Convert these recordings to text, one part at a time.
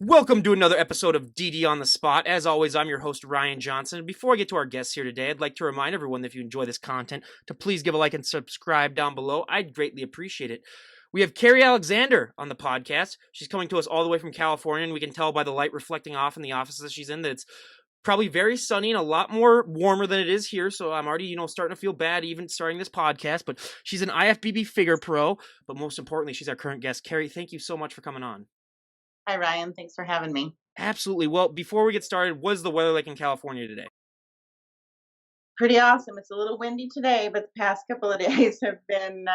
Welcome to another episode of DD on the Spot. As always, I'm your host, Ryan Johnson. Before I get to our guests here today, I'd like to remind everyone that if you enjoy this content, to please give a like and subscribe down below. I'd greatly appreciate it. We have Karrie Alexander on the podcast. She's coming to us all the way from California, and we can tell by the light reflecting off in the office that she's in that it's probably very sunny and a lot more warmer than it is here. So I'm already, starting to feel bad even starting this podcast. But she's an IFBB figure pro. But most importantly, she's our current guest. Karrie, thank you so much for coming on. Hi, Ryan. Thanks for having me. Absolutely. Well, before we get started, what is the weather like in California today? Pretty awesome. It's a little windy today, but the past couple of days have been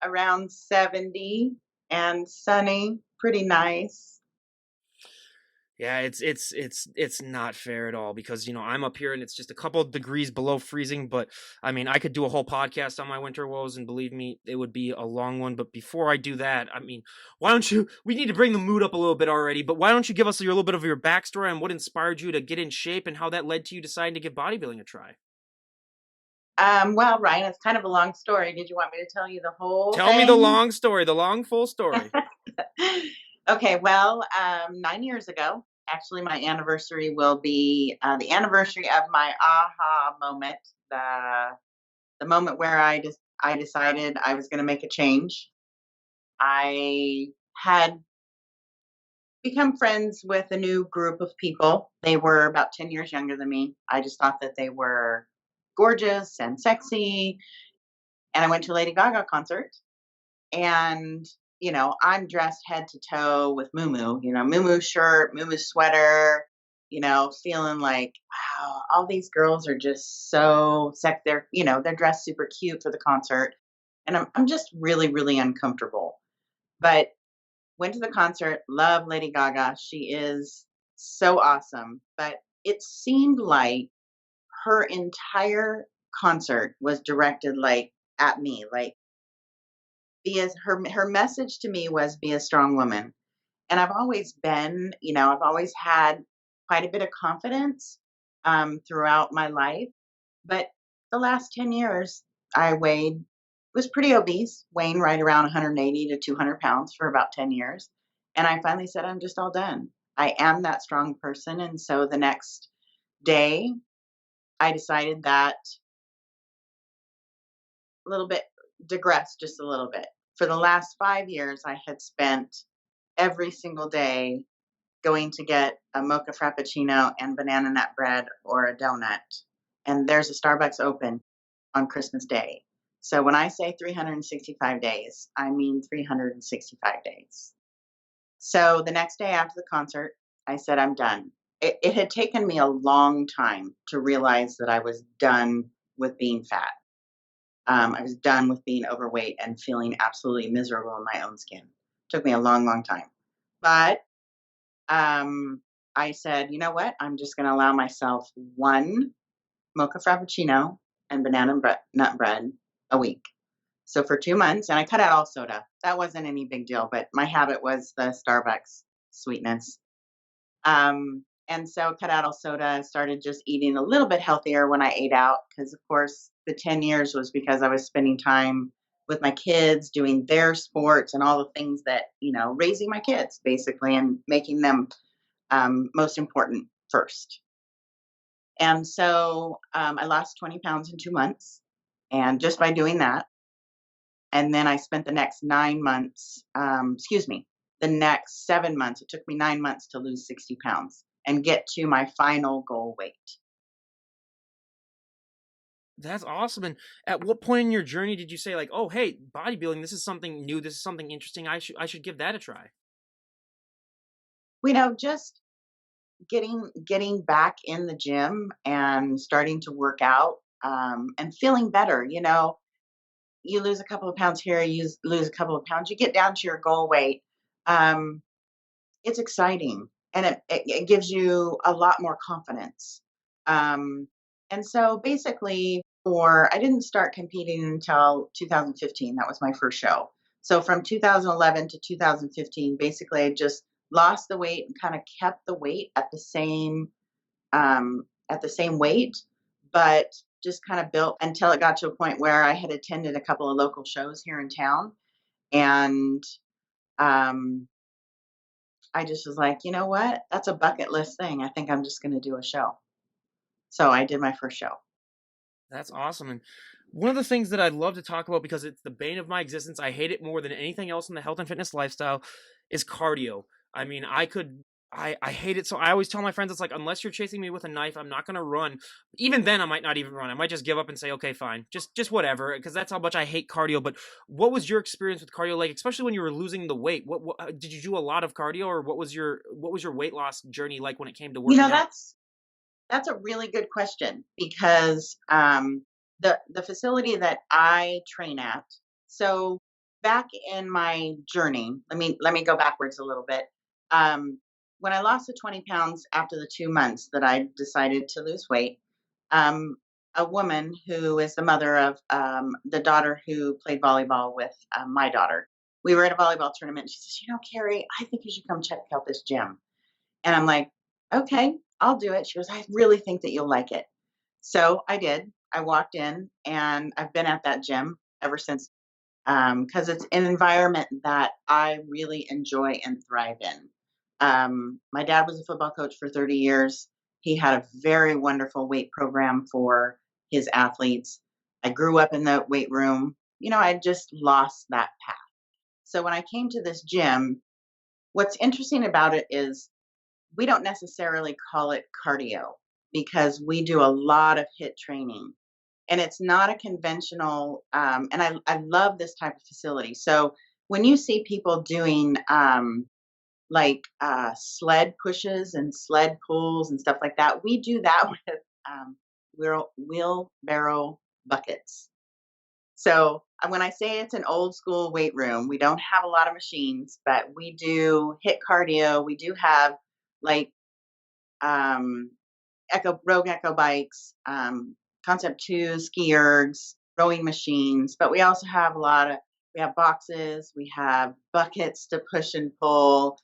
around 70 and sunny. Pretty nice. Yeah, it's not fair at all because I'm up here and it's just a couple of degrees below freezing. But I mean, I could do a whole podcast on my winter woes, and believe me, it would be a long one. But before I do that, I mean, why don't you? We need to bring the mood up a little bit already. But why don't you give us a little bit of your backstory on what inspired you to get in shape and how that led to you deciding to give bodybuilding a try? Well, Ryan, it's kind of a long story. Did you want me to tell you the whole Tell me the long story, the long full story. Okay, well, 9 years ago, actually, my anniversary will be the anniversary of my aha moment, the moment where I decided I was going to make a change. I had become friends with a new group of people. They were about 10 years younger than me. I just thought that they were gorgeous and sexy. And I went to a Lady Gaga concert. And, I'm dressed head to toe with muumuu shirt, muumuu sweater, feeling like, wow, all these girls are just so sexy. They're dressed super cute for the concert. And I'm just really, really uncomfortable. But went to the concert, love Lady Gaga. She is so awesome. But it seemed like her entire concert was directed at me. Her message to me was be a strong woman. And I've always been, I've always had quite a bit of confidence throughout my life. But the last 10 years, was pretty obese, weighing right around 180 to 200 pounds for about 10 years. And I finally said, I'm just all done. I am that strong person. And so the next day, I decided that a little bit, digress just a little bit. For the last 5 years, I had spent every single day going to get a mocha frappuccino and banana nut bread or a donut. And there's a Starbucks open on Christmas Day. So when I say 365 days, I mean 365 days. So the next day after the concert, I said, I'm done. It had taken me a long time to realize that I was done with being fat. I was done with being overweight and feeling absolutely miserable in my own skin. It took me a long, long time. But I said, you know what? I'm just going to allow myself one mocha frappuccino and banana nut bread a week. So for 2 months, and I cut out all soda. That wasn't any big deal, but my habit was the Starbucks sweetness. And so cut out all soda, started just eating a little bit healthier when I ate out, because of course the 10 years was because I was spending time with my kids, doing their sports and all the things that, raising my kids basically and making them most important first. And so I lost 20 pounds in 2 months, and just by doing that. And then I spent the next 9 months, the next 7 months, it took me 9 months to lose 60 pounds and get to my final goal weight. That's awesome. And at what point in your journey did you say oh, hey, bodybuilding, this is something new. This is something interesting. I should give that a try. Just getting back in the gym and starting to work out and feeling better. You lose a couple of pounds here, you lose a couple of pounds, you get down to your goal weight. It's exciting, and it gives you a lot more confidence. And so basically, I didn't start competing until 2015. That was my first show. So from 2011 to 2015, basically, I just lost the weight and kind of kept the weight at the same weight, but just kind of built until it got to a point where I had attended a couple of local shows here in town. And I just was like, you know what? That's a bucket list thing. I think I'm just going to do a show. So I did my first show. That's awesome. And one of the things that I'd love to talk about, because it's the bane of my existence, I hate it more than anything else in the health and fitness lifestyle, is cardio. I mean, I hate it. So I always tell my friends, it's like, unless you're chasing me with a knife, I'm not going to run. Even then, I might not even run. I might just give up and say, okay, fine, just whatever, because that's how much I hate cardio. But what was your experience with cardio like, especially when you were losing the weight? What did you do a lot of cardio, or what was your weight loss journey like when it came to You know, working out? that's a really good question because the facility that I train at. So back in my journey, let me go backwards a little bit. Um, when I lost the 20 pounds after the 2 months that I decided to lose weight, um, a woman who is the mother of the daughter who played volleyball with my daughter. We were at a volleyball tournament. She says, "You know, Carrie, I think you should come check out this gym." And I'm like, "Okay, I'll do it." She goes, "I really think that you'll like it." So I did. I walked in and I've been at that gym ever since because it's an environment that I really enjoy and thrive in. My dad was a football coach for 30 years. He had a very wonderful weight program for his athletes. I grew up in the weight room. You know, I just lost that path. So when I came to this gym, what's interesting about it is we don't necessarily call it cardio because we do a lot of hit training and it's not a conventional and I love this type of facility. So when you see people doing sled pushes and sled pulls and stuff like that, we do that with wheelbarrow buckets. So when I say it's an old school weight room, we don't have a lot of machines, but we do hit cardio. We do have like um, echo bikes, concept two, ski ergs, rowing machines, but we also have we have boxes, we have buckets to push and pull.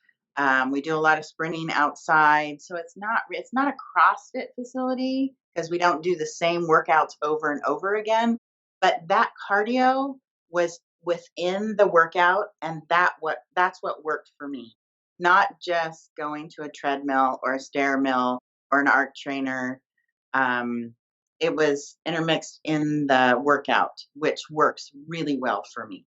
We do a lot of sprinting outside, so it's not a CrossFit facility because we don't do the same workouts over and over again. But that cardio was within the workout, and that's what worked for me. Not just going to a treadmill or a stair mill or an arc trainer. Um, it was intermixed in the workout, which works really well for me.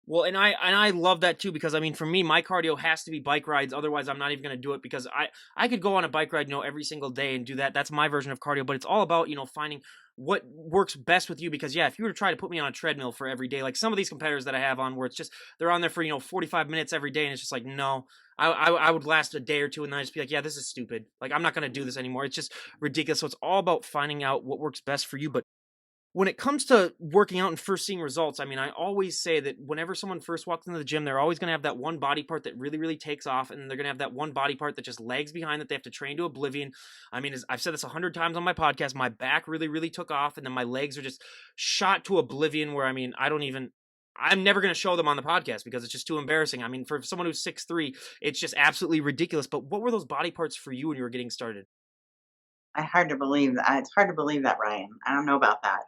Well, and I love that too, because I mean, for me, my cardio has to be bike rides. Otherwise, I'm not even going to do it, because I could go on a bike ride, every single day and do that. That's my version of cardio. But it's all about finding what works best with you. Because yeah, if you were to try to put me on a treadmill for every day, like some of these competitors that I have on, where it's just they're on there for 45 minutes every day, and it's just like, no, I would last a day or two, and then I just be like, yeah, this is stupid. Like, I'm not going to do this anymore. It's just ridiculous. So it's all about finding out what works best for you. But when it comes to working out and first seeing results, I mean, I always say that whenever someone first walks into the gym, they're always going to have that one body part that really, really takes off, and they're going to have that one body part that just lags behind, that they have to train to oblivion. I mean, I've said this 100 times on my podcast, my back really, really took off, and then my legs are just shot to oblivion. Where I mean, I'm never going to show them on the podcast because it's just too embarrassing. I mean, for someone who's 6'3", it's just absolutely ridiculous. But what were those body parts for you when you were getting started? Hard to believe that. It's hard to believe that, Ryan. I don't know about that.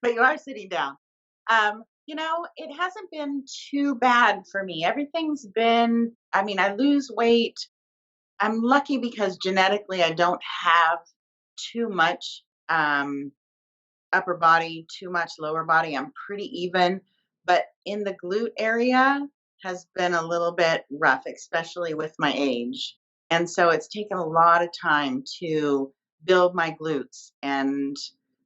But you are sitting down. It hasn't been too bad for me. Everything's been, I mean, I lose weight. I'm lucky because genetically I don't have too much upper body, too much lower body. I'm pretty even, but in the glute area has been a little bit rough, especially with my age. And so it's taken a lot of time to build my glutes. And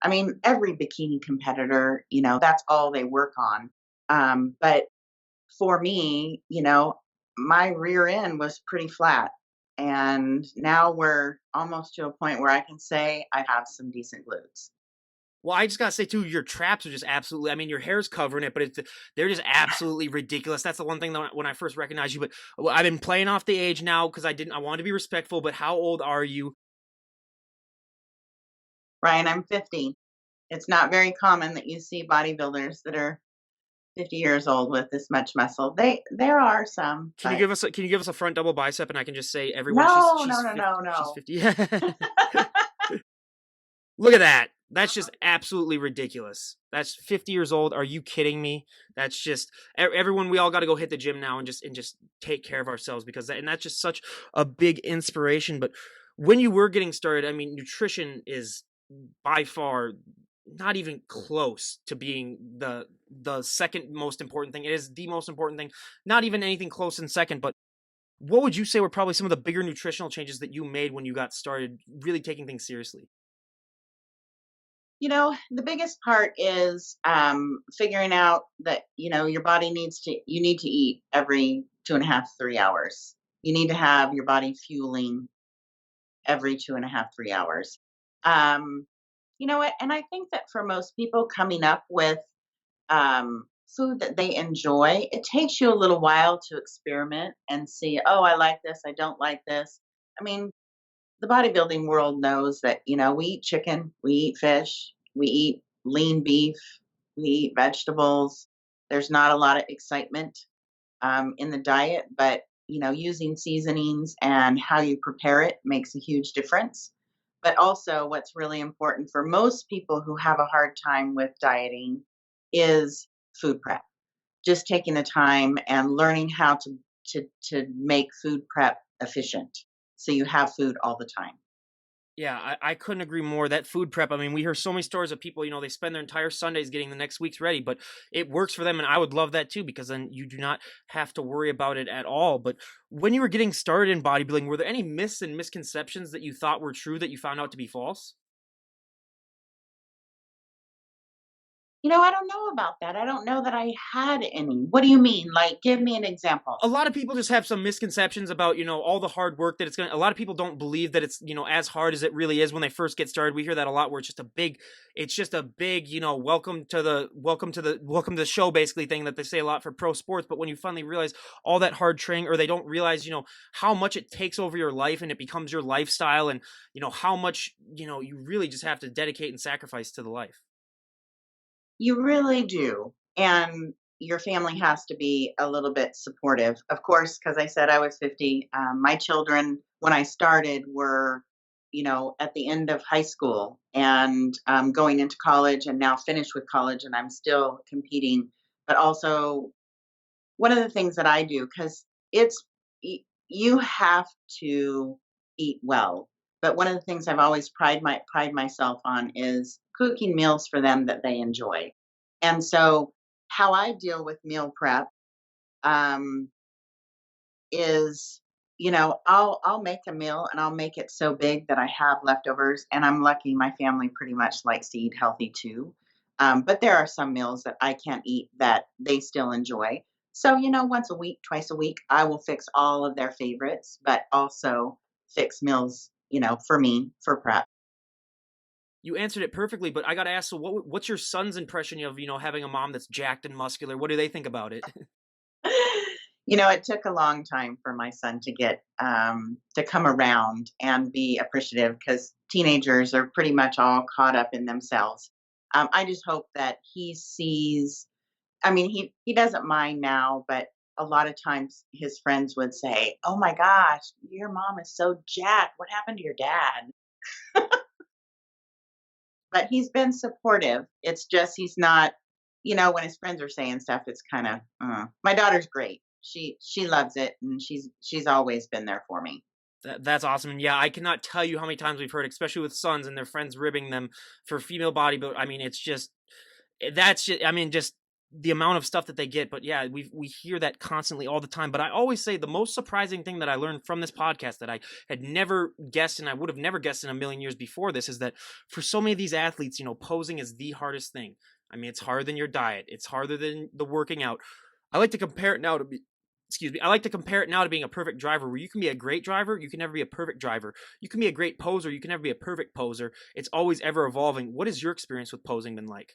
I mean, every bikini competitor, that's all they work on. But for me, my rear end was pretty flat. And now we're almost to a point where I can say I have some decent glutes. Well, I just gotta say too, your traps are just absolutely. I mean, your hair's covering it, but they're just absolutely ridiculous. That's the one thing that when I first recognized you. But I've been playing off the age now because I wanted to be respectful. But how old are you? Ryan, I'm 50. It's not very common that you see bodybuilders that are 50 years old with this much muscle. There are some, Can you but give us a front double bicep, and I can just say everyone no, no, she's no, 50, no, she's no. 50. Look at that. That's just absolutely ridiculous. That's 50 years old. Are you kidding me? That's just everyone. We all got to go hit the gym now and just take care of ourselves because that's just such a big inspiration. But when you were getting started, I mean, nutrition is by far not even close to being the second most important thing. It is the most important thing. Not even anything close in second. But what would you say were probably some of the bigger nutritional changes that you made when you got started, really taking things seriously? The biggest part is figuring out that, your body you need to eat every 2.5, 3 hours. You need to have your body fueling every 2.5, 3 hours. Um, you know what? And I think that for most people coming up with food that they enjoy, it takes you a little while to experiment and see, oh, I like this, I don't like this. I mean, the bodybuilding world knows that, we eat chicken, we eat fish, we eat lean beef, we eat vegetables. There's not a lot of excitement in the diet, but, using seasonings and how you prepare it makes a huge difference. But also, what's really important for most people who have a hard time with dieting is food prep. Just taking the time and learning how to make food prep efficient so you have food all the time. Yeah, I couldn't agree more. That food prep, I mean, we hear so many stories of people, they spend their entire Sundays getting the next week's ready, but it works for them. And I would love that too, because then you do not have to worry about it at all. But when you were getting started in bodybuilding, were there any myths and misconceptions that you thought were true that you found out to be false? I don't know about that. I don't know that I had any. What do you mean? Like, give me an example. A lot of people just have some misconceptions about all the hard work that it's going to. A lot of people don't believe that it's as hard as it really is when they first get started. We hear that a lot, where it's just a big welcome to the show basically thing that they say a lot for pro sports. But when you finally realize all that hard training, or they don't realize how much it takes over your life and it becomes your lifestyle, and how much you really just have to dedicate and sacrifice to the life. You really do. And your family has to be a little bit supportive. Of course, because I said I was 50. My children, when I started, were, at the end of high school and going into college and now finished with college, and I'm still competing. But also, one of the things that I do, because it's, you have to eat well. But one of the things I've always pride myself on is cooking meals for them that they enjoy. And so, how I deal with meal prep um, is, I'll make a meal and I'll make it so big that I have leftovers. And I'm lucky my family pretty much likes to eat healthy too. But there are some meals that I can't eat that they still enjoy. So, once a week, twice a week, I will fix all of their favorites, but also fix meals, for me for prep. You answered it perfectly, but I got to ask, so what's your son's impression of having a mom that's jacked and muscular? What do they think about it? It took a long time for my son to get to come around and be appreciative because teenagers are pretty much all caught up in themselves. I just hope that he sees. I mean, he doesn't mind now, but a lot of times his friends would say, "Oh my gosh, your mom is so jacked. What happened to your dad?" But he's been supportive. It's just he's not. When his friends are saying stuff, it's kind of. My daughter's great. She loves it, and she's always been there for me. That's awesome. And yeah, I cannot tell you how many times we've heard, especially with sons and their friends ribbing them for female body. But I mean, it's just that's just, I mean, just the amount of stuff that they get. But yeah, we hear that constantly all the time. But I always say the most surprising thing that I learned from this podcast that I had never guessed, and I would have never guessed in a million years before this, is that for so many of these athletes, posing is the hardest thing. I mean, it's harder than your diet. It's harder than the working out. I like to compare it now to be excuse me, I like to compare it now to being a perfect driver, where you can be a great driver, you can never be a perfect driver. You can be a great poser, you can never be a perfect poser. It's always ever evolving. What has your experience with posing been like?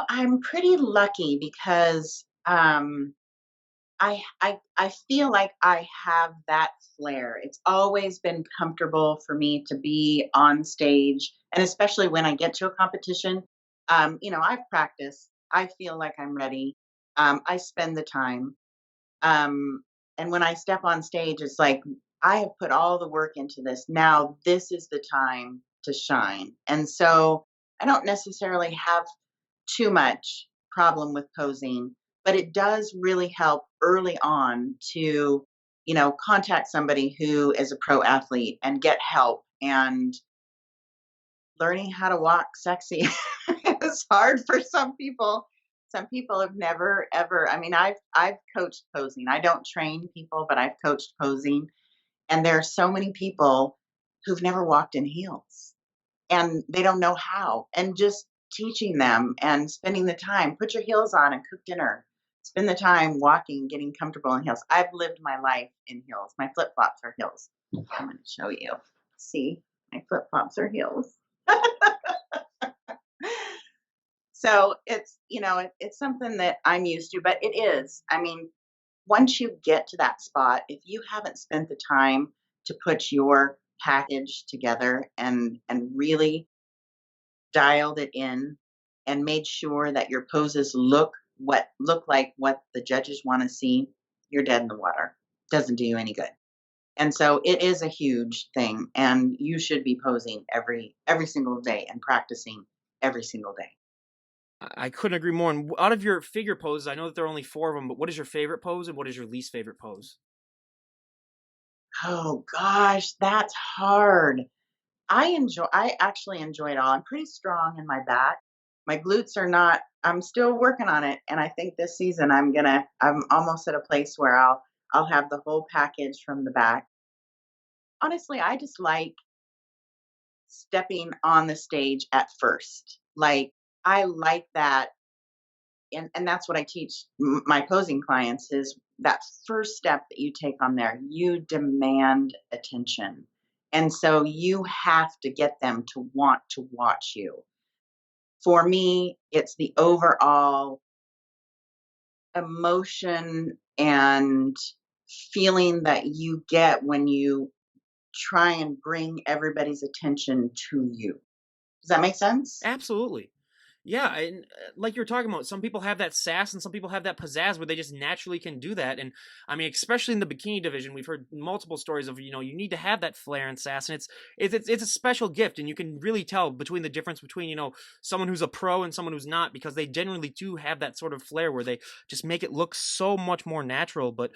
I'm pretty lucky because I feel like I have that flair. It's always been comfortable for me to be on stage, and especially when I get to a competition. I've practiced. I feel like I'm ready. I spend the time, and when I step on stage, it's like I have put all the work into this. Now this is the time to shine. And so I don't necessarily have too much problem with posing, but it does really help early on to, contact somebody who is a pro athlete and get help. And learning how to walk sexy is hard for some people. Some people have never ever. I mean, I've coached posing. I don't train people, but I've coached posing, and there are so many people who've never walked in heels and they don't know how. And just teaching them and spending the time, put your heels on and cook dinner. Spend the time walking, getting comfortable in heels. I've lived my life in heels. My flip flops are heels. I'm going to show you. See, my flip flops are heels. So it's something that I'm used to, but it is. I mean, once you get to that spot, if you haven't spent the time to put your package together and really dialed it in and made sure that your poses look like what the judges want to see, you're dead in the water. Doesn't do you any good. And so it is a huge thing, and you should be posing every single day and practicing every single day. I couldn't agree more. And out of your figure poses, I know that there are only 4 of them, but what is your favorite pose and what is your least favorite pose? Oh gosh, that's hard. I actually enjoy it all. I'm pretty strong in my back. My glutes are not. I'm still working on it, and I think this season I'm almost at a place where I'll have the whole package from the back. Honestly, I just like stepping on the stage at first. Like, I like that, and that's what I teach my posing clients is that first step that you take on there, you demand attention. And so you have to get them to want to watch you. For me, it's the overall emotion and feeling that you get when you try and bring everybody's attention to you. Does that make sense? Absolutely. Yeah, and like you're talking about, some people have that sass and some people have that pizzazz where they just naturally can do that. And I mean, especially in the bikini division, we've heard multiple stories of you need to have that flair and sass, and it's a special gift, and you can really tell between the difference between someone who's a pro and someone who's not, because they generally do have that sort of flair where they just make it look so much more natural. But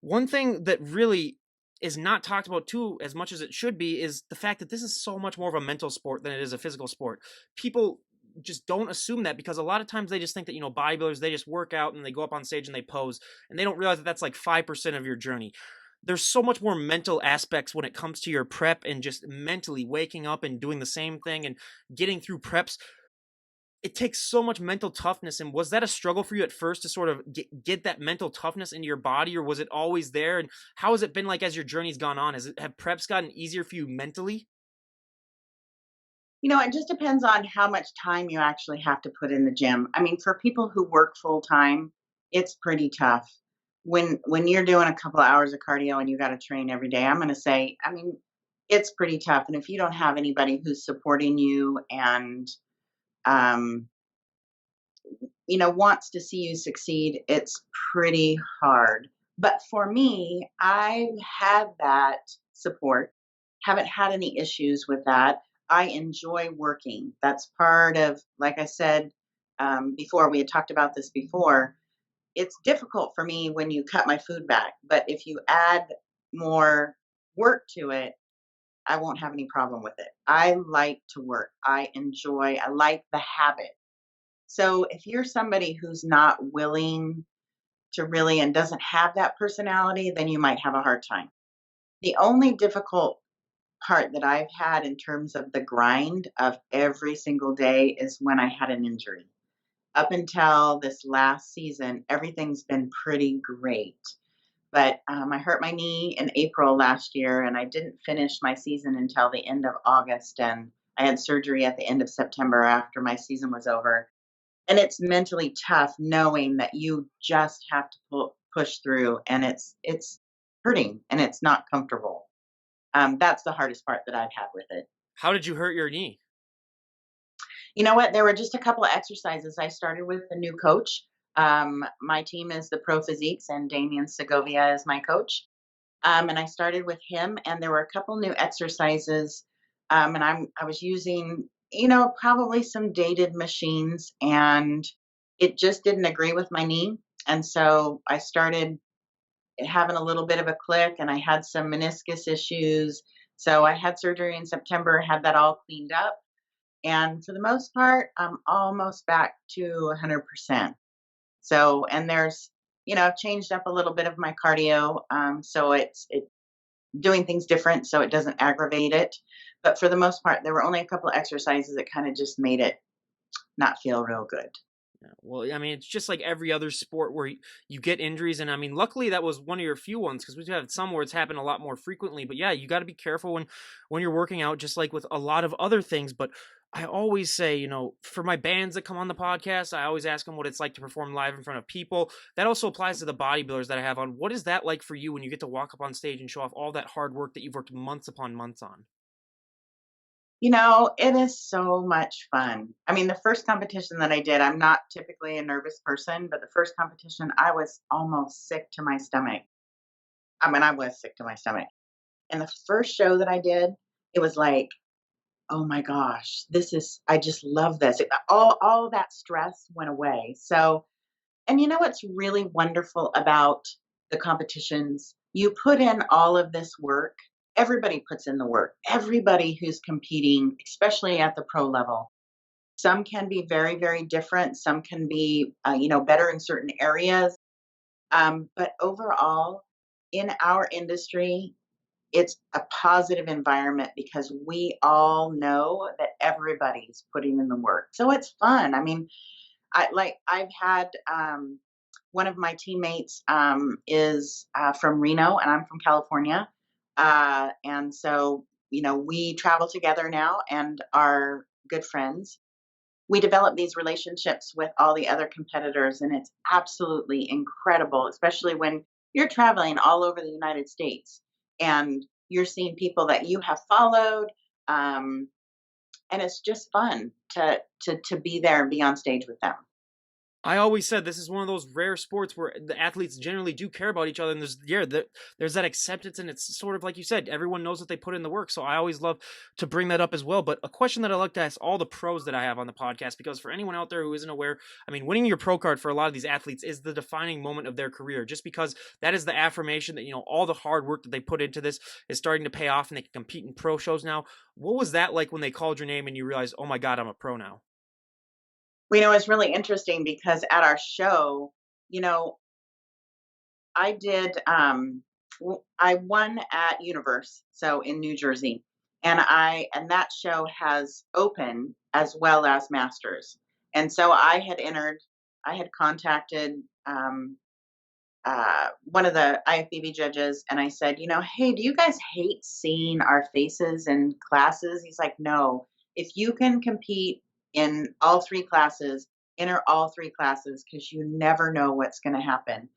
one thing that really is not talked about too as much as it should be is the fact that this is so much more of a mental sport than it is a physical sport. People just don't assume that because a lot of times they just think that bodybuilders, they just work out and they go up on stage and they pose, and they don't realize that that's like 5% of your journey. There's so much more mental aspects when it comes to your prep and just mentally waking up and doing the same thing and getting through preps. It takes so much mental toughness. And was that a struggle for you at first to sort of get that mental toughness into your body, or was it always there? And how has it been like as your journey's gone on? Have preps gotten easier for you mentally? It just depends on how much time you actually have to put in the gym. I mean, for people who work full time, it's pretty tough. When you're doing a couple of hours of cardio and you got to train every day, I'm going to say, I mean, it's pretty tough. And if you don't have anybody who's supporting you and um, wants to see you succeed, it's pretty hard. But for me, I've had that support, haven't had any issues with that. I enjoy working. That's part of, like I said before, we had talked about this before. It's difficult for me when you cut my food back, but if you add more work to it, I won't have any problem with it. I like to work. I like the habit. So if you're somebody who's not willing to really and doesn't have that personality, then you might have a hard time. The only difficult part that I've had in terms of the grind of every single day is when I had an injury. Up until this last season, everything's been pretty great. But I hurt my knee in April last year, and I didn't finish my season until the end of August. And I had surgery at the end of September after my season was over. And it's mentally tough knowing that you just have to push through, and it's hurting and it's not comfortable. That's the hardest part that I've had with it. How did you hurt your knee? You know what? There were just a couple of exercises. I started with a new coach. My team is the Pro Physiques, and Damian Segovia is my coach. And I started with him, and there were a couple new exercises And I was using, probably some dated machines, and it just didn't agree with my knee. And so I started having a little bit of a click, and I had some meniscus issues. So I had surgery in September, had that all cleaned up. And for the most part, I'm almost back to 100%. So, and I've changed up a little bit of my cardio. So it's doing things different so it doesn't aggravate it. But for the most part, there were only a couple of exercises that kind of just made it not feel real good. Yeah, well, I mean, it's just like every other sport where you get injuries, and I mean, luckily that was one of your few ones because we've had some where it's happened a lot more frequently. But yeah, you got to be careful when you're working out, just like with a lot of other things. But I always say, for my bands that come on the podcast, I always ask them what it's like to perform live in front of people. That also applies to the bodybuilders that I have on. What is that like for you when you get to walk up on stage and show off all that hard work that you've worked months upon months on? It is so much fun. I mean, the first competition that I did, I'm not typically a nervous person, but the first competition, I was almost sick to my stomach. I mean, I was sick to my stomach. And the first show that I did, it was like, oh my gosh, I just love this. All that stress went away. So, and you know what's really wonderful about the competitions? You put in all of this work. Everybody puts in the work. Everybody who's competing, especially at the pro level. Some can be very, very different. Some can be, better in certain areas. But overall, in our industry, it's a positive environment because we all know that everybody's putting in the work. So it's fun. I mean, I've had one of my teammates is from Reno, and I'm from California, and so we travel together now and are good friends. We develop these relationships with all the other competitors, and it's absolutely incredible, especially when you're traveling all over the United States and you're seeing people that you have followed. Um, and it's just fun to be there and be on stage with them. I always said this is one of those rare sports where the athletes generally do care about each other, and there's that acceptance, and it's sort of like you said, everyone knows that they put in the work. So I always love to bring that up as well. But a question that I like to ask all the pros that I have on the podcast, because for anyone out there who isn't aware, I mean, winning your pro card for a lot of these athletes is the defining moment of their career, just because that is the affirmation that all the hard work that they put into this is starting to pay off, and they can compete in pro shows now. What was that like when they called your name and you realized, oh my god, I'm a pro now? It's really interesting because at our show, you know, I did I won at Universe, so in New Jersey. And that show has open as well as masters. And so I had contacted one of the IFBB judges, and I said, hey, do you guys hate seeing our faces in classes? He's like, no, if you can compete in all three classes, enter all three classes because you never know what's going to happen.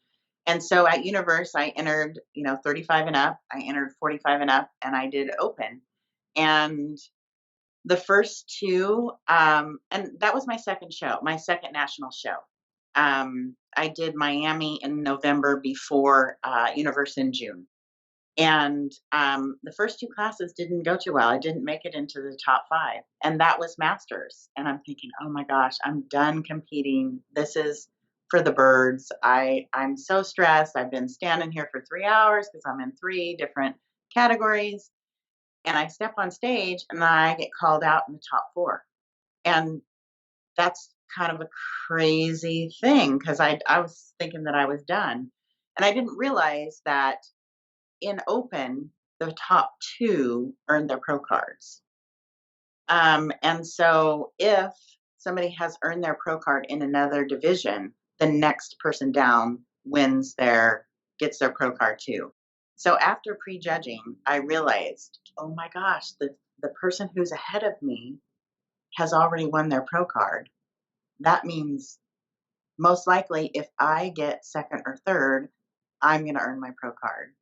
And so at Universe, I entered, 35 and up, I entered 45 and up, and I did open. And the first two, and that was my second show, my second national show. I did Miami in November before Universe in June. And the first two classes didn't go too well. I didn't make it into the top five. And that was masters. And I'm thinking, oh my gosh, I'm done competing. This is for the birds. I'm so stressed. I've been standing here for 3 hours because I'm in three different categories. And I step on stage and I get called out in the top four. And that's kind of a crazy thing because I was thinking that I was done. And I didn't realize that in open, the top two earned their pro cards. And so if somebody has earned their pro card in another division, the next person down gets their pro card too. So after prejudging, I realized, oh my gosh, the person who's ahead of me has already won their pro card. That means most likely if I get second or third, I'm going to earn my pro card.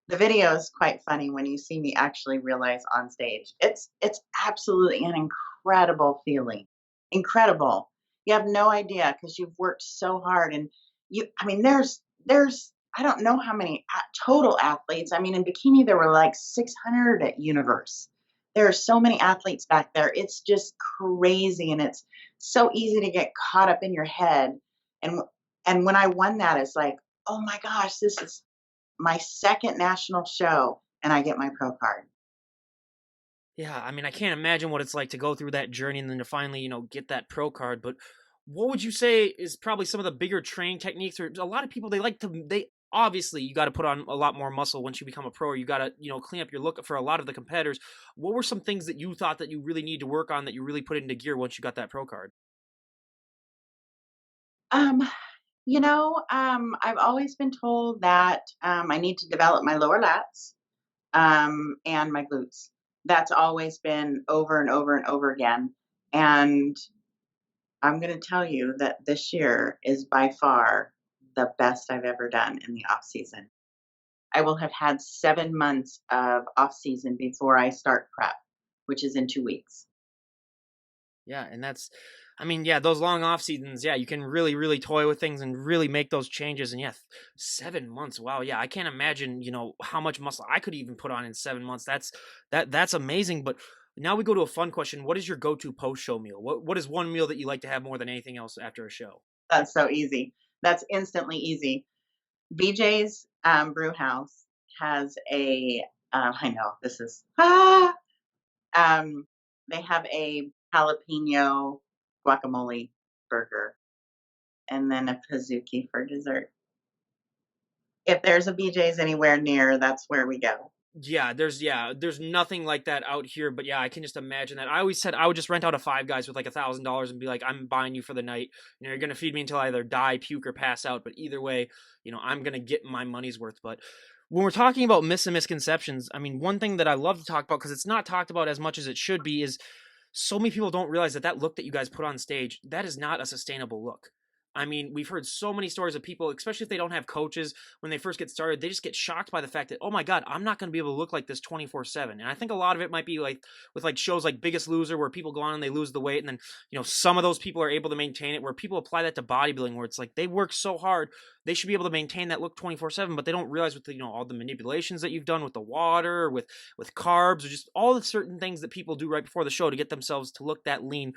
The video is quite funny when you see me actually realize on stage. It's absolutely an incredible feeling. Incredible. You have no idea because you've worked so hard, and there's I don't know how many total athletes. I mean, in bikini there were like 600 at Universe there are so many athletes back there. It's just crazy, and it's so easy to get caught up in your head. And and when I won that, it's like, oh my gosh, this is my second national show, and I get my pro card. Yeah, I mean, I can't imagine what it's like to go through that journey and then to finally, get that pro card. But what would you say is probably some of the bigger training techniques? Or a lot of people they obviously you got to put on a lot more muscle once you become a pro. Or you got to clean up your look for a lot of the competitors. What were some things that you thought that you really need to work on that you really put into gear once you got that pro card? Um, I've always been told that I need to develop my lower lats and my glutes. That's always been over and over and over again. And I'm going to tell you that this year is by far the best I've ever done in the off season. I will have had 7 months of off season before I start prep, which is in 2 weeks. Yeah, and I mean, yeah, those long off seasons, yeah, you can really, really toy with things and really make those changes. And yeah, 7 months, wow, yeah, I can't imagine, how much muscle I could even put on in 7 months. That's amazing. But now we go to a fun question. What is your go-to post-show meal? What is one meal that you like to have more than anything else after a show? That's so easy. That's instantly easy. BJ's Brew House has I know this is, um, they have a jalapeno guacamole burger and then a Pizookie for dessert. If there's a BJ's anywhere near, that's where we go. There's nothing like that out here, but yeah, I can just imagine that. I always said I would just rent out a Five Guys with like $1,000 and be like, I'm buying you for the night. You're gonna feed me until I either die, puke, or pass out. But either way, I'm gonna get my money's worth. But when we're talking about myths and misconceptions, I mean, one thing that I love to talk about because it's not talked about as much as it should be is so many people don't realize that that look that you guys put on stage, that is not a sustainable look. I mean, we've heard so many stories of people, especially if they don't have coaches, when they first get started, they just get shocked by the fact that, oh my God, I'm not going to be able to look like this 24/7. And I think a lot of it might be like with like shows like Biggest Loser, where people go on and they lose the weight. And then, some of those people are able to maintain it, where people apply that to bodybuilding, where it's like they work so hard, they should be able to maintain that look 24/7, but they don't realize with the, all the manipulations that you've done with the water, with carbs, or just all the certain things that people do right before the show to get themselves to look that lean.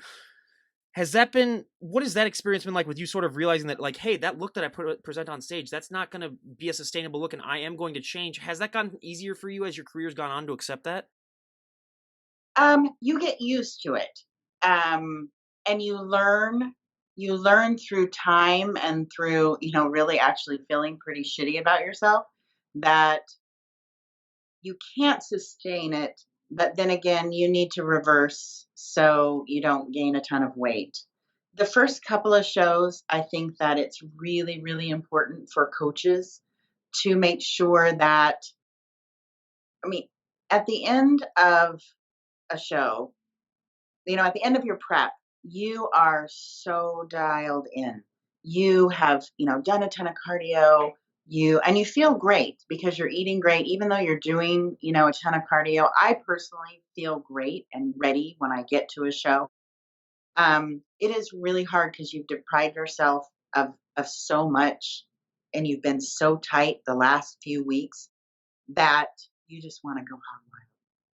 What has that experience been like with you sort of realizing that, like, hey, that look that I present on stage, that's not going to be a sustainable look and I am going to change? Has that gotten easier for you as your career's gone on to accept that? You get used to it. And you learn through time and through, really actually feeling pretty shitty about yourself that you can't sustain it. But then again, you need to reverse so you don't gain a ton of weight. The first couple of shows, I think that it's really, really important for coaches to make sure that, I mean, at the end of a show, at the end of your prep, you are so dialed in. You have, done a ton of cardio. You feel great because you're eating great, even though you're doing, a ton of cardio. I personally feel great and ready when I get to a show. It is really hard because you've deprived yourself of so much, and you've been so tight the last few weeks that you just want to go home.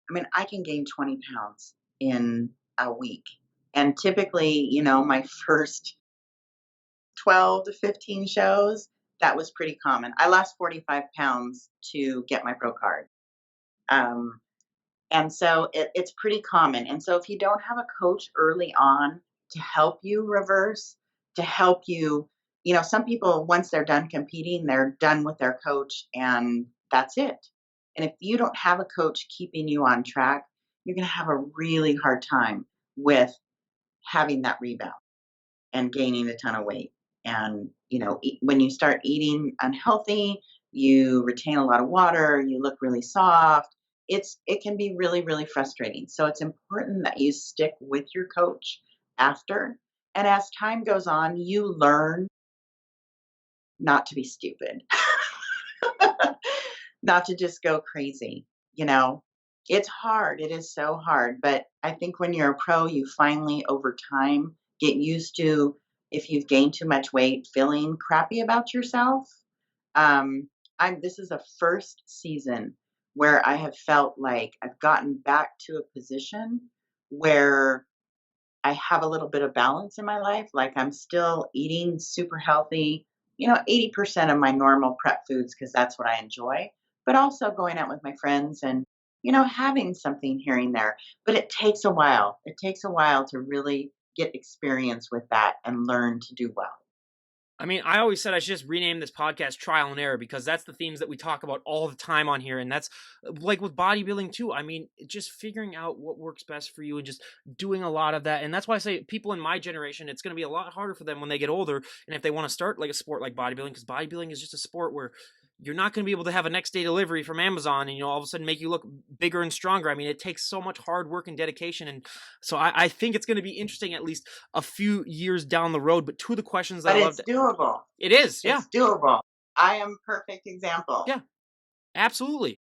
I mean, I can gain 20 pounds in a week. And typically, my first 12 to 15 shows, that was pretty common. I lost 45 pounds to get my pro card. Um, and so it's pretty common. And so if you don't have a coach early on to help you reverse, to help you, some people, once they're done competing, they're done with their coach and that's it. And if you don't have a coach keeping you on track, you're going to have a really hard time with having that rebound and gaining a ton of weight. And, when you start eating unhealthy, you retain a lot of water, you look really soft. It can be really, really frustrating. So it's important that you stick with your coach after. And as time goes on, you learn not to be stupid, not to just go crazy, you know? It's hard, it is so hard, but I think when you're a pro, you finally, over time, get used to, if you've gained too much weight, feeling crappy about yourself. Um, this is the first season where I have felt like I've gotten back to a position where I have a little bit of balance in my life. Like I'm still eating super healthy, 80% of my normal prep foods because that's what I enjoy, but also going out with my friends and, having something here and there. But it takes a while. It takes a while to really get experience with that and learn to do well. I mean, I always said I should just rename this podcast Trial and Error because that's the themes that we talk about all the time on here. And that's like with bodybuilding too. I mean, just figuring out what works best for you and just doing a lot of that. And that's why I say people in my generation, it's going to be a lot harder for them when they get older. And if they want to start like a sport like bodybuilding, because bodybuilding is just a sport where you're not going to be able to have a next day delivery from Amazon and, all of a sudden make you look bigger and stronger. I mean, it takes so much hard work and dedication. And so I think it's going to be interesting at least a few years down the road. But two of the questions that But I love it's to doable. it is, yeah, It's doable. I am perfect example. yeah, absolutely.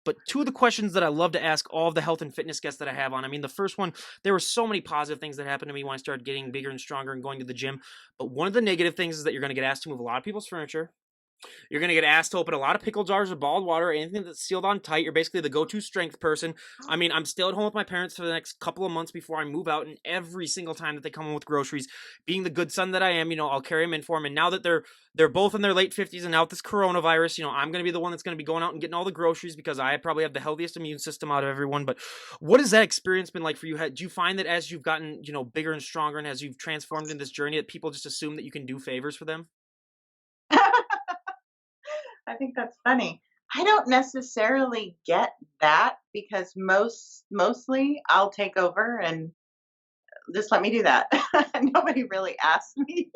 But two of the questions that I love to ask all of the health and fitness guests that I have on. I mean, the first one, there were so many positive things that happened to me when I started getting bigger and stronger and going to the gym. But one of the negative things is that you're going to get asked to move a lot of people's furniture. You're going to get asked to open a lot of pickle jars of bottled water, anything that's sealed on tight. You're basically the go-to strength person. I mean, I'm still at home with my parents for the next couple of months before I move out, and every single time that they come home with groceries, being the good son that I am, I'll carry them in for them. And now that they're both in their late 50s and now with this coronavirus, I'm going to be the one that's going to be going out and getting all the groceries because I probably have the healthiest immune system out of everyone. But what has that experience been like for you? Do you find that as you've gotten, bigger and stronger and as you've transformed in this journey that people just assume that you can do favors for them? I think that's funny. I don't necessarily get that because mostly I'll take over and just let me do that. Nobody really asks me.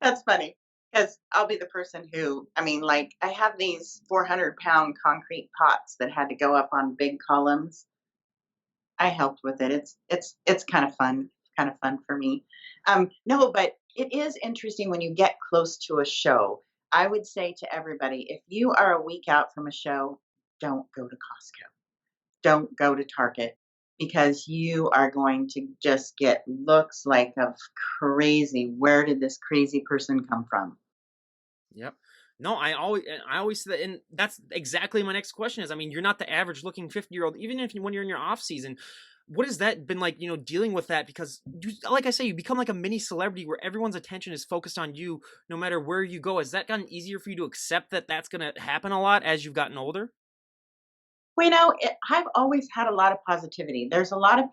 That's funny because I'll be the person who, I mean, like I have these 400-pound concrete pots that had to go up on big columns. I helped with it. It's kind of fun. Kind of fun for me. No, but it is interesting when you get close to a show. I would say to everybody, if you are a week out from a show, don't go to Costco. Don't go to Target because you are going to just get looks like of crazy. Where did this crazy person come from? Yep. No, I always say that, and that's exactly my next question is. I mean, you're not the average looking 50-year-old, even if when you're in your off season. What has that been like, dealing with that? Because, like I say, you become like a mini celebrity where everyone's attention is focused on you, no matter where you go. Has that gotten easier for you to accept that that's going to happen a lot as you've gotten older? Well, I've always had a lot of positivity. There's a lot of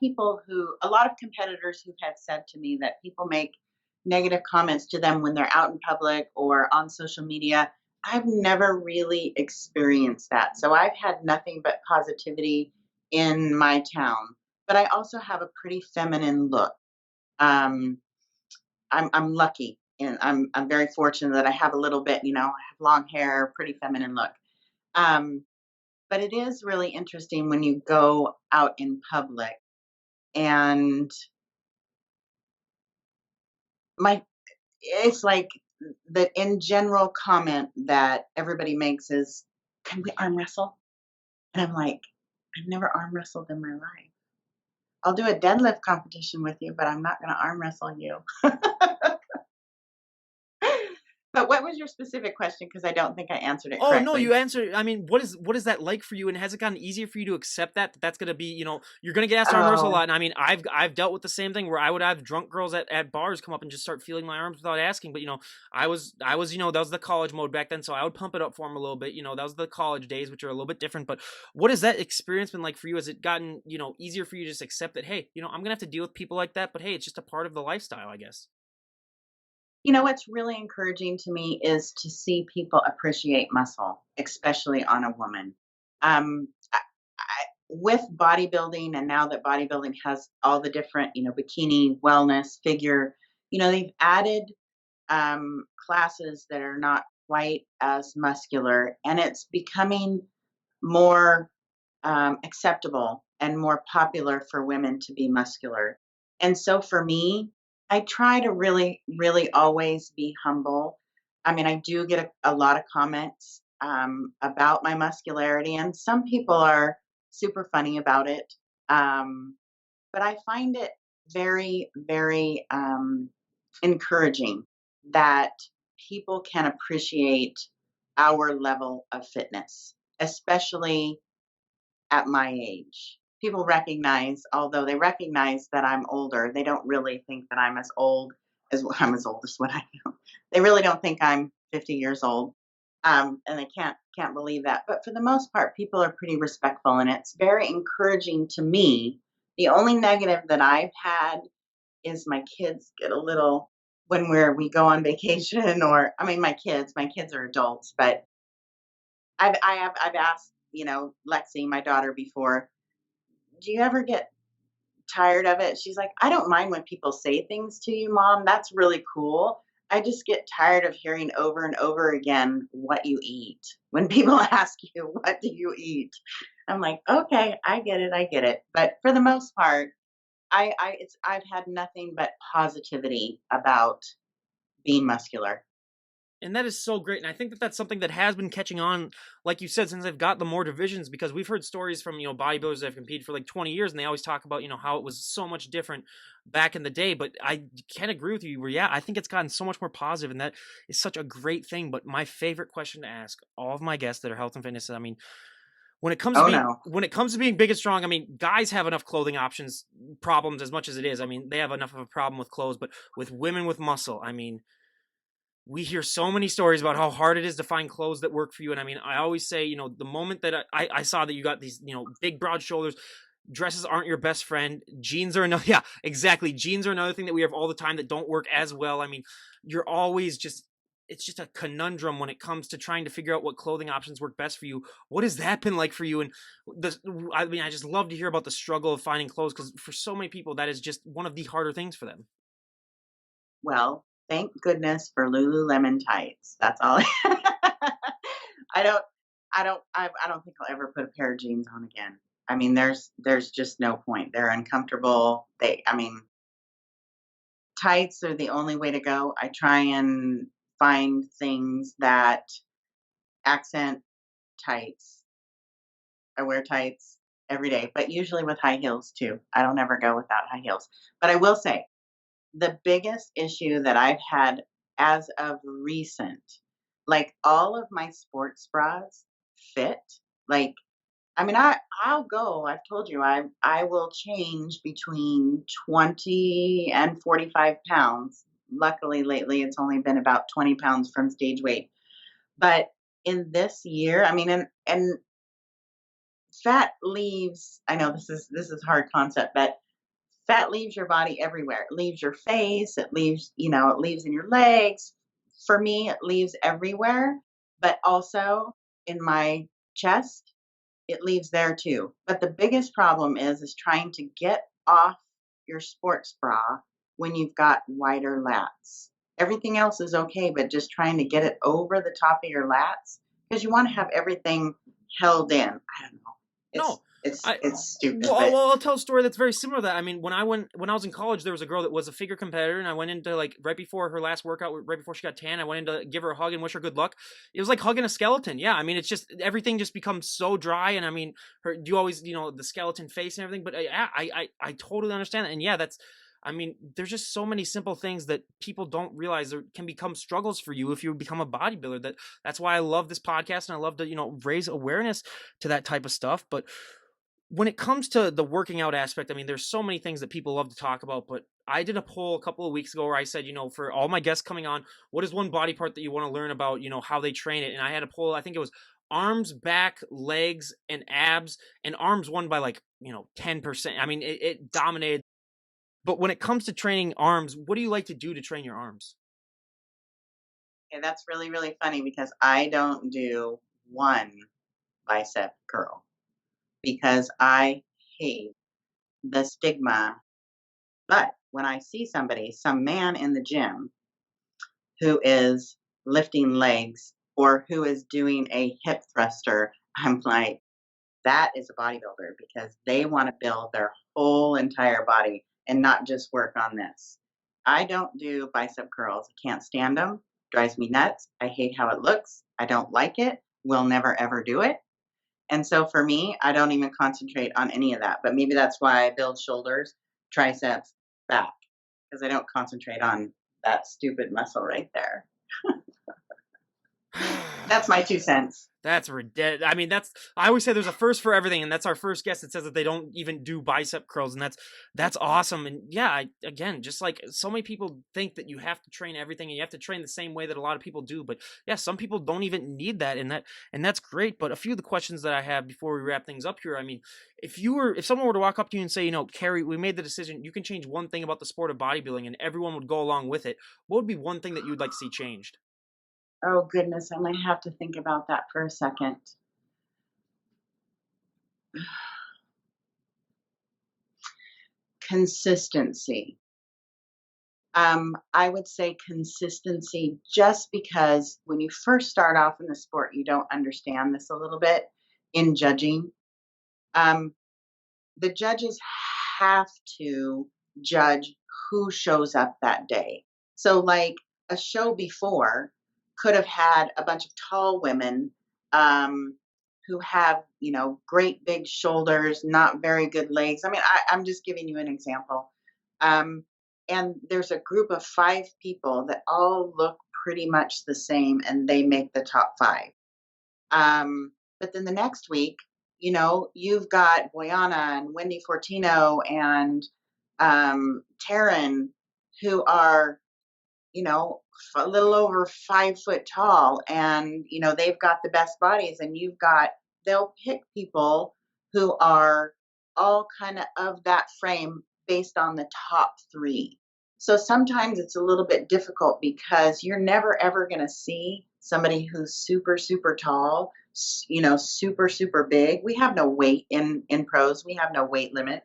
competitors who have said to me that people make negative comments to them when they're out in public or on social media. I've never really experienced that. So I've had nothing but positivity in my town. But I also have a pretty feminine look. Um, I'm lucky and I'm very fortunate that I have a little bit, I have long hair, pretty feminine look. Um, but it is really interesting when you go out in public and my it's like the in general comment that everybody makes is, "Can we arm wrestle?" And I'm like, "I've never arm wrestled in my life. I'll do a deadlift competition with you, but I'm not gonna arm wrestle you." But what was your specific question? Because I don't think I answered it Oh no, you correctly. answered. I mean, what is that like for you? And has it gotten easier for you to accept that's gonna be, you're gonna get asked to arm wrestle a Oh, lot. And I mean, I've dealt with the same thing where I would have drunk girls at bars come up and just start feeling my arms without asking. But I was that was the college mode back then, so I would pump it up for them a little bit. That was the college days, which are a little bit different. But what has that experience been like for you? Has it gotten easier for you to just accept that, hey, I'm gonna have to deal with people like that, but hey, it's just a part of the lifestyle, I guess. what's really encouraging to me is to see people appreciate muscle, especially on a woman. With bodybuilding, and now that bodybuilding has all the different, bikini, wellness, figure, they've added classes that are not quite as muscular, and it's becoming more acceptable and more popular for women to be muscular. And so for me, I try to really, really always be humble. I mean, I do get a lot of comments about my muscularity, and some people are super funny about it. Um, but I find it very, very encouraging that people can appreciate our level of fitness, especially at my age. People recognize, although they recognize that I'm older, they don't really think that I'm as old as I'm as old as what I am. They really don't think I'm 50 years old. And they can't believe that. But for the most part, people are pretty respectful, and it's very encouraging to me. The only negative that I've had is my kids get a little when we go on vacation, or I mean my kids are adults, but I've asked, Lexi, my daughter, before, do you ever get tired of it? She's like, I don't mind when people say things to you, mom. That's really cool. I just get tired of hearing over and over again what you eat. When people ask you, what do you eat? I'm like, okay, I get it. I get it. But for the most part, I've had nothing but positivity about being muscular. And that is so great. And I think that that's something that has been catching on, like you said, since they've got the more divisions, because we've heard stories from, bodybuilders that have competed for like 20 years, and they always talk about, how it was so much different back in the day. But I can agree with you where, yeah, I think it's gotten so much more positive, and that is such a great thing. But my favorite question to ask all of my guests that are health and fitness, I mean, Oh no. when it comes to being big and strong, I mean, guys have enough clothing options problems as much as it is. I mean, they have enough of a problem with clothes, but with women with muscle, I mean, we hear so many stories about how hard it is to find clothes that work for you. And I mean, I always say, the moment that I saw that you got these, big broad shoulders, dresses aren't your best friend. Jeans are another, yeah, exactly. Jeans are another thing that we have all the time that don't work as well. I mean, you're always just, it's just a conundrum when it comes to trying to figure out what clothing options work best for you. What has that been like for you? And I mean, I just love to hear about the struggle of finding clothes, because for so many people, that is just one of the harder things for them. Well, thank goodness for Lululemon tights. That's all. I don't I don't think I'll ever put a pair of jeans on again. I mean, there's just no point. They're uncomfortable. I mean, tights are the only way to go. I try and find things that accent tights. I wear tights every day, but usually with high heels too. I don't ever go without high heels. But I will say, the biggest issue that I've had as of recent, like, all of my sports bras fit. Like, I mean, I'll go. I've told you I will change between 20 and 45 pounds. Luckily, lately it's only been about 20 pounds from stage weight. But in this year, I mean, and fat leaves. I know this is hard concept, but fat leaves your body everywhere. It leaves your face, it leaves, it leaves in your legs. For me, it leaves everywhere, but also in my chest, it leaves there too. But the biggest problem is trying to get off your sports bra when you've got wider lats. Everything else is okay, but just trying to get it over the top of your lats, because you want to have everything held in. I don't know. It's No, it's I it's stupid, well, but I'll tell a story that's very similar to that. I mean, when I was in college, there was a girl that was a figure competitor, and I went into like right before her last workout, right before she got tan. I went in to give her a hug and wish her good luck. It was like hugging a skeleton. Yeah, I mean, it's just everything just becomes so dry, and I mean, you always the skeleton face and everything. But I totally understand that, and yeah, that's. I mean, there's just so many simple things that people don't realize there can become struggles for you if you become a bodybuilder. That's why I love this podcast, and I love to raise awareness to that type of stuff. But when it comes to the working out aspect, I mean, there's so many things that people love to talk about, but I did a poll a couple of weeks ago where I said, for all my guests coming on, what is one body part that you want to learn about, how they train it? And I had a poll, I think it was arms, back, legs, and abs, and arms won by like, 10%. I mean, it dominated. But when it comes to training arms, what do you like to do to train your arms? yeah, that's really, really funny because I don't do one bicep curl because I hate the stigma. But when I see somebody, some man in the gym who is lifting legs or who is doing a hip thruster, I'm like, that is a bodybuilder because they want to build their whole entire body and not just work on this. I don't do bicep curls. I can't stand them. Drives me nuts. I hate how it looks. I don't like it. Will never ever do it. And so for me, I don't even concentrate on any of that. But maybe that's why I build shoulders, triceps, back, because I don't concentrate on that stupid muscle right there. That's my 2 cents. That's ridiculous. I mean, I always say there's a first for everything, and that's our first guest that says that they don't even do bicep curls, and that's awesome. And yeah, again, just like so many people think that you have to train everything and you have to train the same way that a lot of people do, but yeah, some people don't even need that, and that's great. But a few of the questions that I have before we wrap things up here, I mean, if someone were to walk up to you and say, Karrie, we made the decision, you can change one thing about the sport of bodybuilding, and everyone would go along with it, what would be one thing that you would like to see changed? Oh goodness, I might have to think about that for a second. Consistency. I would say consistency just because when you first start off in the sport, you don't understand this a little bit in judging. Um, the judges have to judge who shows up that day. So, like a show before could have had a bunch of tall women um, who have, great big shoulders, not very good legs. I mean, I'm just giving you an example. Um, and there's a group of 5 people that all look pretty much the same and they make the top 5. But then the next week, you've got Boyana and Wendy Fortino and Taryn, who are, a little over 5 foot tall, and they've got the best bodies, and they'll pick people who are all kind of that frame based on the top 3. So sometimes it's a little bit difficult because you're never ever going to see somebody who's super super tall, super super big. We have no weight in pros. We have no weight limit.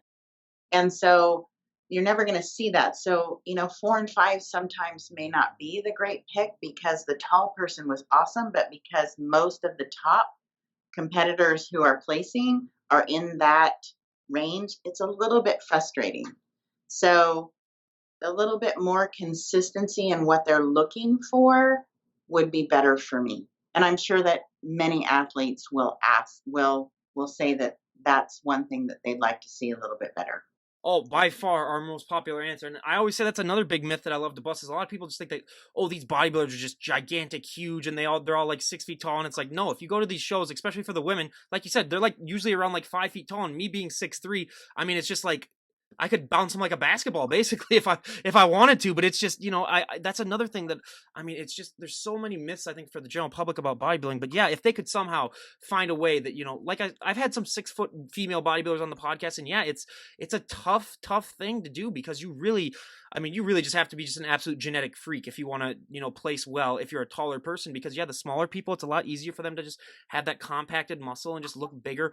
And so you're never going to see that. So, 4 and 5 sometimes may not be the great pick because the tall person was awesome, but because most of the top competitors who are placing are in that range, it's a little bit frustrating. So, a little bit more consistency in what they're looking for would be better for me. And I'm sure that many athletes will say that that's one thing that they'd like to see a little bit better. Oh, by far our most popular answer. And I always say that's another big myth that I love to bust is a lot of people just think that, oh, these bodybuilders are just gigantic, huge, and they're all like 6 feet tall. And it's like, no, if you go to these shows, especially for the women, like you said, they're like usually around like 5 feet tall. And me being 6'3", I mean, it's just like I could bounce them like a basketball, basically, if I wanted to. But it's just, I that's another thing that I mean, it's just there's so many myths I think for the general public about bodybuilding. But yeah, if they could somehow find a way that like I've had some 6 foot female bodybuilders on the podcast, and yeah, it's a tough thing to do because you really just have to be just an absolute genetic freak if you want to place well if you're a taller person, because yeah, the smaller people, it's a lot easier for them to just have that compacted muscle and just look bigger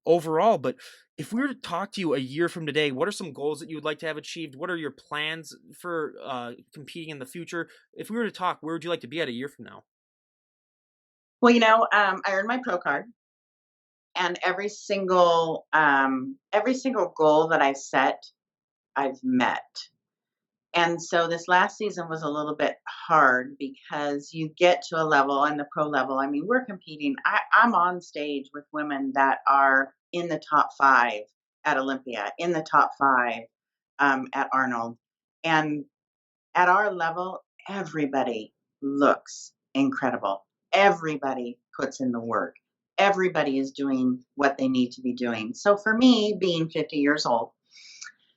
overall. But if we were to talk to you a year from today, what are some goals that you would like to have achieved? What are your plans for competing in the future? If we were to talk, where would you like to be at a year from now? Well, I earned my pro card, and every single goal that I set, I've met. And so this last season was a little bit hard because you get to a level and the pro level. I mean, we're competing. I'm on stage with women that are in the top 5 at Olympia, in the top 5 at Arnold. And at our level, everybody looks incredible. Everybody puts in the work. Everybody is doing what they need to be doing. So for me, being 50 years old,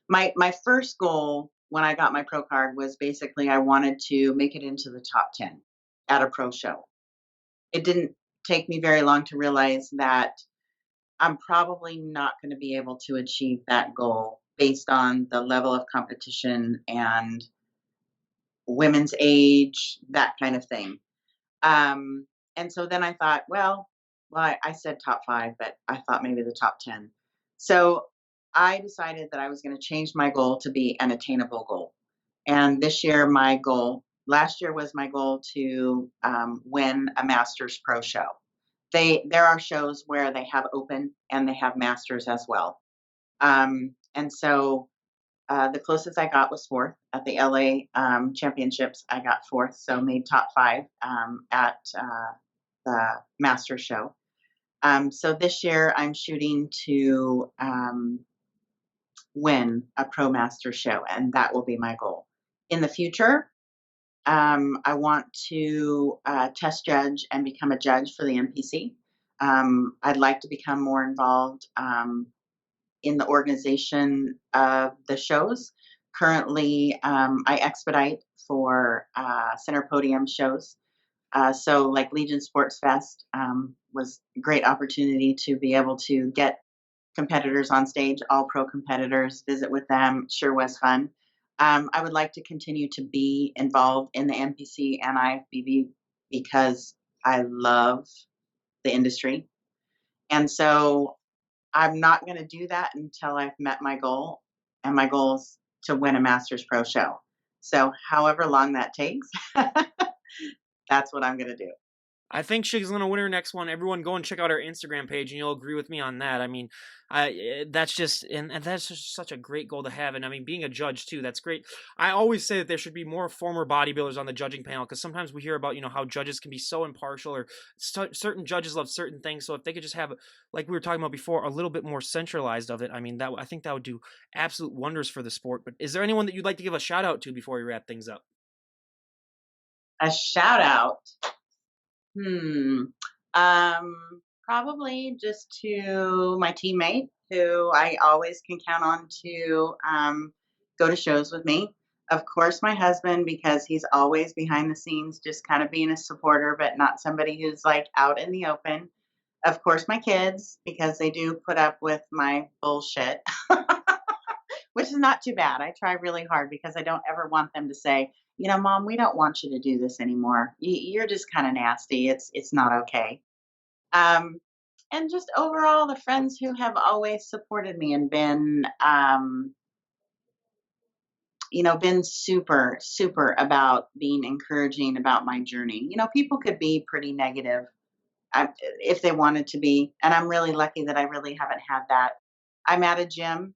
my first goal when I got my pro card was basically I wanted to make it into the top 10 at a pro show. It didn't take me very long to realize that I'm probably not going to be able to achieve that goal based on the level of competition and women's age, that kind of thing. And so then I thought, well, I said top 5, but I thought maybe the top 10. So I decided that I was going to change my goal to be an attainable goal. And last year was my goal to win a Masters Pro show. There are shows where they have open and they have Masters as well. And so the closest I got was 4th at the LA Championships. I got 4th, so made top 5 at the Master Show. So this year I'm shooting to win a Pro Master Show, and that will be my goal. In the future, I want to test judge and become a judge for the NPC. I'd like to become more involved in the organization of the shows. Currently, I expedite for center podium shows. So, like Legion Sports Fest was a great opportunity to be able to get competitors on stage, all pro competitors, visit with them. Sure was fun. I would like to continue to be involved in the NPC and IFBB because I love the industry. And so I'm not going to do that until I've met my goal, and my goal is to win a Masters Pro show. So, however long that takes, that's what I'm going to do. I think she's gonna win her next one. Everyone, go and check out our Instagram page, and you'll agree with me on that. I mean, that's just and that's just such a great goal to have. And I mean, being a judge too, that's great. I always say that there should be more former bodybuilders on the judging panel because sometimes we hear about how judges can be so impartial or certain judges love certain things. So if they could just have, like we were talking about before, a little bit more centralized of it, I mean, that I think that would do absolute wonders for the sport. But is there anyone that you'd like to give a shout out to before we wrap things up? A shout out. Hmm. Probably just to my teammate who I always can count on to go to shows with me. Of course, my husband, because he's always behind the scenes, just kind of being a supporter, but not somebody who's like out in the open. Of course, my kids, because they do put up with my bullshit, which is not too bad. I try really hard because I don't ever want them to say, Mom, we don't want you to do this anymore. You're just kind of nasty. It's not okay. Um, and just overall, the friends who have always supported me and been super, super about being encouraging about my journey. People could be pretty negative if they wanted to be, and I'm really lucky that I really haven't had that. I'm at a gym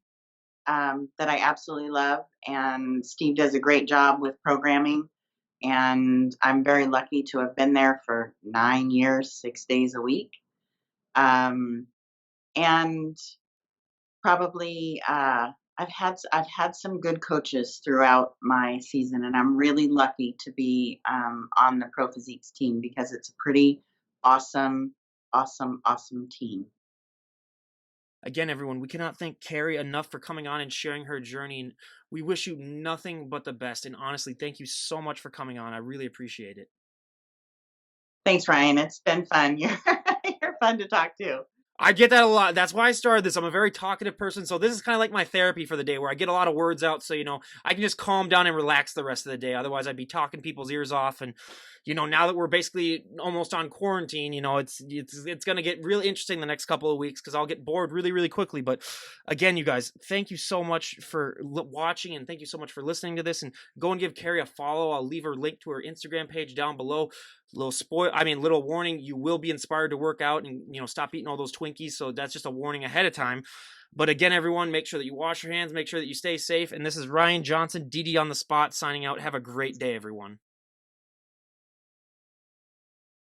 that I absolutely love, and Steve does a great job with programming. And I'm very lucky to have been there for 9 years, 6 days a week. Um, and probably I've had some good coaches throughout my season, and I'm really lucky to be on the Pro Physiques team because it's a pretty awesome, awesome, awesome team. Again, everyone, we cannot thank Karrie enough for coming on and sharing her journey. And we wish you nothing but the best. And honestly, thank you so much for coming on. I really appreciate it. Thanks, Ryan. It's been fun. You're fun to talk to. I get that a lot. That's why I started this. I'm a very talkative person, so this is kind of like my therapy for the day where I get a lot of words out so, I can just calm down and relax the rest of the day. Otherwise, I'd be talking people's ears off. And, now that we're basically almost on quarantine, it's going to get really interesting the next couple of weeks because I'll get bored really, really quickly. But again, you guys, thank you so much for watching and thank you so much for listening to this. And go and give Karrie a follow. I'll leave her link to her Instagram page down below. Little warning, you will be inspired to work out and stop eating all those Twinkies, so that's just a warning ahead of time. But again, everyone, make sure that you wash your hands, make sure that you stay safe. And this is Ryan Johnson, DD on the spot, signing out. Have a great day, everyone.